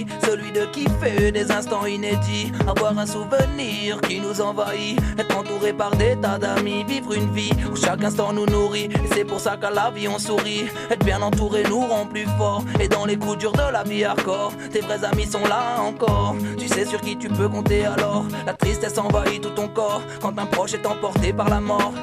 vie, celui de kiffer des instants inédits, avoir un souvenir qui nous envahit, être entouré par des tas d'amis, vivre une vie où chaque instant nous nourrit, et c'est pour ça qu'à la vie on sourit, être bien entouré nous rend plus fort, et dans les coups durs de la vie hardcore, tes vrais amis sont là encore, tu sais sur qui tu peux compter alors, la tristesse envahit tout ton corps, quand un proche est emporté par la mort,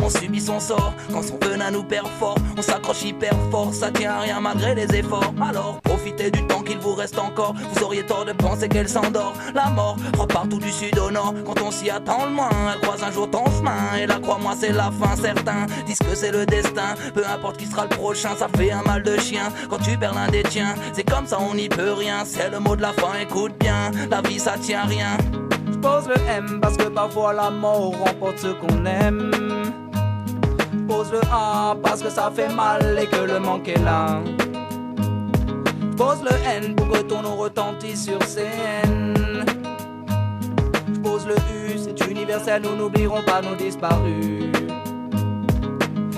on subit son sort, quand son venin nous perd fort, on s'accroche hyper fort, ça tient à rien malgré les efforts, alors profitez du temps qu'il vous reste encore, vous auriez tort de penser qu'elle s'endort, la mort repart tout du sud au nord, quand on s'y attend le moins, elle croise un jour ton chemin, et là crois-moi c'est la fin, certains disent que c'est le destin, peu importe qui sera le prochain, ça fait un mal de chien, quand tu perds l'un des tiens, c'est comme ça on n'y peut rien, c'est le mot de la fin, écoute bien, la vie ça tient à rien. Pose le M parce que parfois la mort remporte ce qu'on aime. Pose le A parce que ça fait mal et que le manque est là. Pose le N pour que ton nom retentisse sur scène. Pose le U, c'est universel, nous n'oublierons pas nos disparus.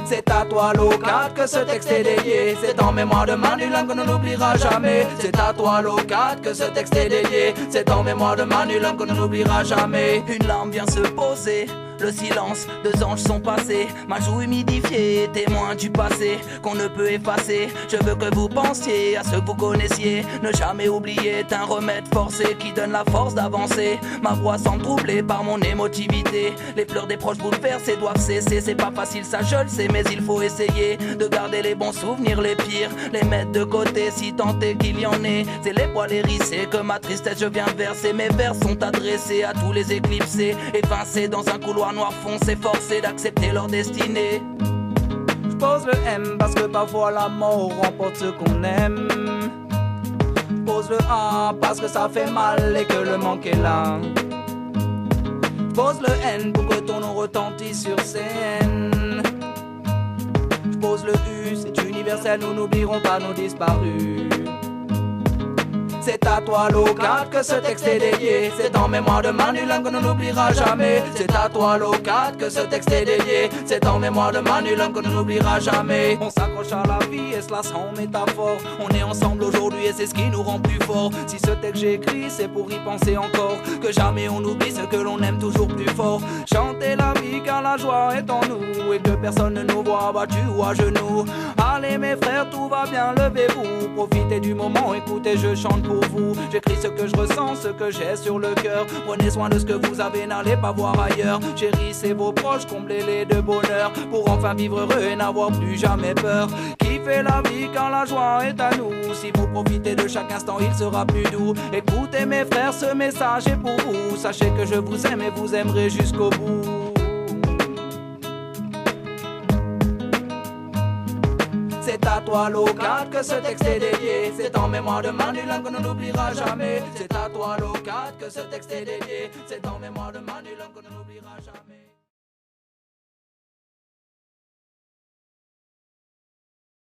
C'est à toi l'O4 que ce texte est dédié. C'est en mémoire de Manu Lang qu'on ne l'oubliera jamais. C'est à toi l'O4 que ce texte est dédié. C'est en mémoire de Manu Lang qu'on ne l'oubliera jamais. Une larme vient se poser, le silence, 2 anges sont passés, ma joue humidifiée, témoin du passé qu'on ne peut effacer. Je veux que vous pensiez à ce que vous connaissiez, ne jamais oublier est un remède forcé qui donne la force d'avancer. Ma voix semble troublée par mon émotivité, les pleurs des proches bouleversés doivent cesser. C'est pas facile ça je le sais, mais il faut essayer de garder les bons souvenirs, les pires, les mettre de côté si tant est qu'il y en ait. C'est les poils hérissés que ma tristesse je viens verser, mes vers sont adressés à tous les éclipsés, évincés dans un couloir noir foncé, forcé d'accepter leur destinée. Pose le M parce que parfois la mort remporte ce qu'on aime. Pose le A parce que ça fait mal et que le manque est là. Pose le N pour que ton nom retentisse sur scène. Pose le U, c'est universel, nous n'oublierons pas nos disparus. C'est à toi l'O4 que ce texte est dédié. C'est en mémoire de Manu Lang qu'on ne l'oubliera jamais. C'est à toi l'O4 que ce texte est dédié. C'est en mémoire de Manu Lang qu'on ne l'oubliera jamais. On s'accroche à la vie et cela sans métaphore. On est ensemble aujourd'hui et c'est ce qui nous rend plus forts. Si ce texte j'écris c'est pour y penser encore, que jamais on oublie ce que l'on aime toujours plus fort. Chanter la vie car la joie est en nous, et que personne ne nous voit abattus ou à genoux. Allez mes frères, tout va bien, levez-vous, profitez du moment, écoutez je chante pour vous. J'écris ce que je ressens, ce que j'ai sur le cœur. Prenez soin de ce que vous avez, n'allez pas voir ailleurs. Chérissez vos proches, comblez-les de bonheur, pour enfin vivre heureux et n'avoir plus jamais peur. Kiffez la vie car la joie est à nous. Si vous profitez de chaque instant, il sera plus doux. Écoutez mes frères, ce message est pour vous. Sachez que je vous aime et vous aimerez jusqu'au bout. C'est à toi l'O4 que ce texte est dédié. C'est en mémoire de Manu Lang qu'on ne l'oubliera jamais. C'est à toi l'O4 que ce texte est dédié. C'est en mémoire de Manu Lang qu'on ne l'oubliera jamais.